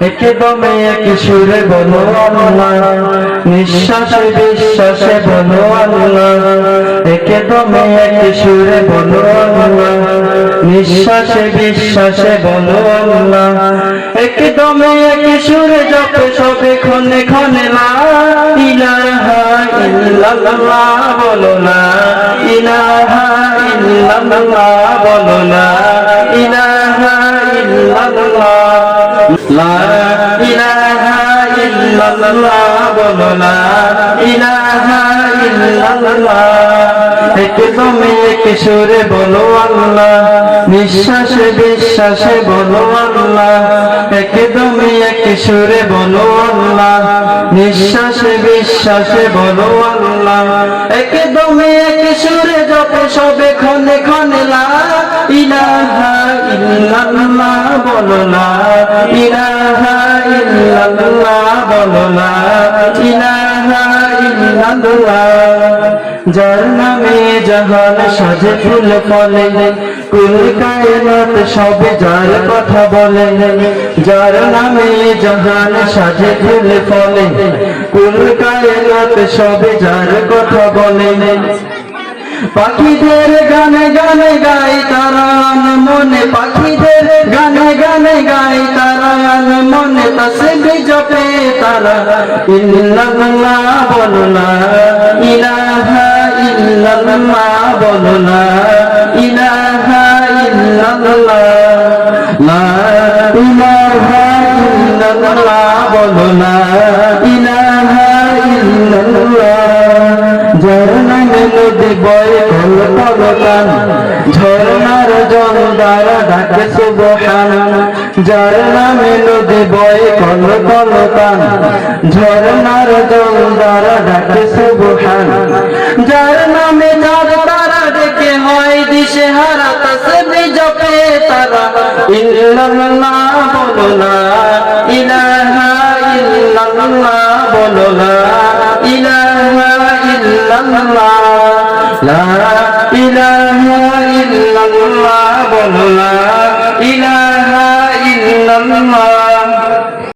একদমে এক সুরে বলো আল্লাহ, নিঃশ্বাসে বিশ্বাসে বলো আল্লাহ, একদমে এক সুরে বলো আল্লাহ, নিঃশ্বাসে বিশ্বাসে বলো আল্লাহ, একদমে এক সুরে জপে সবে ক্ষণে ক্ষণে লা ইলাহা ইল্লাল্লাহ বলো লা ইলাহা ইল্লাল্লাহ বলো লা ইলাহা ইল্লাল্লাহ, লা ইলাহা ইল্লাল্লাহ বলো লা ইলাহা ইল্লাল্লাহ, একদমে এক সুরে বলো আল্লাহ, নিঃশ্বাসে বিশ্বাসে বলো আল্লাহ, একদমে এক সুরে বলো আল্লাহ, নিঃশ্বাসে বিশ্বাসে বলো আল্লাহ, একদমে এক সুরে জপে সবে ক্ষণে ক্ষণে লা ইলাহা ইল্লাল্লাহ বলো লা ইলাহা ইল্লাল্লাহ বলো লা ইলাহা ইল্লাল্লাহ, যার নামে জাহান সাজে ফুল ফলে, কুল কায়নাত সবে যার কথা বলে, যার নামে জাহান সাজে ফুল ফলে, কুল কায়নাত সবে যার কথা বলে, পাখিদের গানে গানে গাই তারা মনে, পাখিদের গানে গানে গাই তারা মনে, তাসবিহ জপে তারা ইল্লাল্লাহ বলো লা ইলাহা ইল্লাল্লাহ বলো লা ইলাহা ইল্লাল্লাহ, লা ইলাহা ইল্লাল্লাহ বলো লা ইলাহা ইল্লাল্লাহ, যার নামে নদী বয় কল কলতান, ঝরনার জল দ্বারা ডাকে সুবহান, যার নামে নদী বয় কল কলতান, ঝরনার জল দ্বারা ডাকে সুবহান, যার নামে যার তারা ডেকে হয় দিশে হারা, তাসবিহ জপে তারা ইল্লাল্লাহ বলো লা ইলাহা ইল্লাল্লাহ বলো লা ইলাহা ইল্লাল্লাহ, লা ইলাহা ইল্লাল্লাহ বলো লা ইলাহা ইল্লাল্লাহ।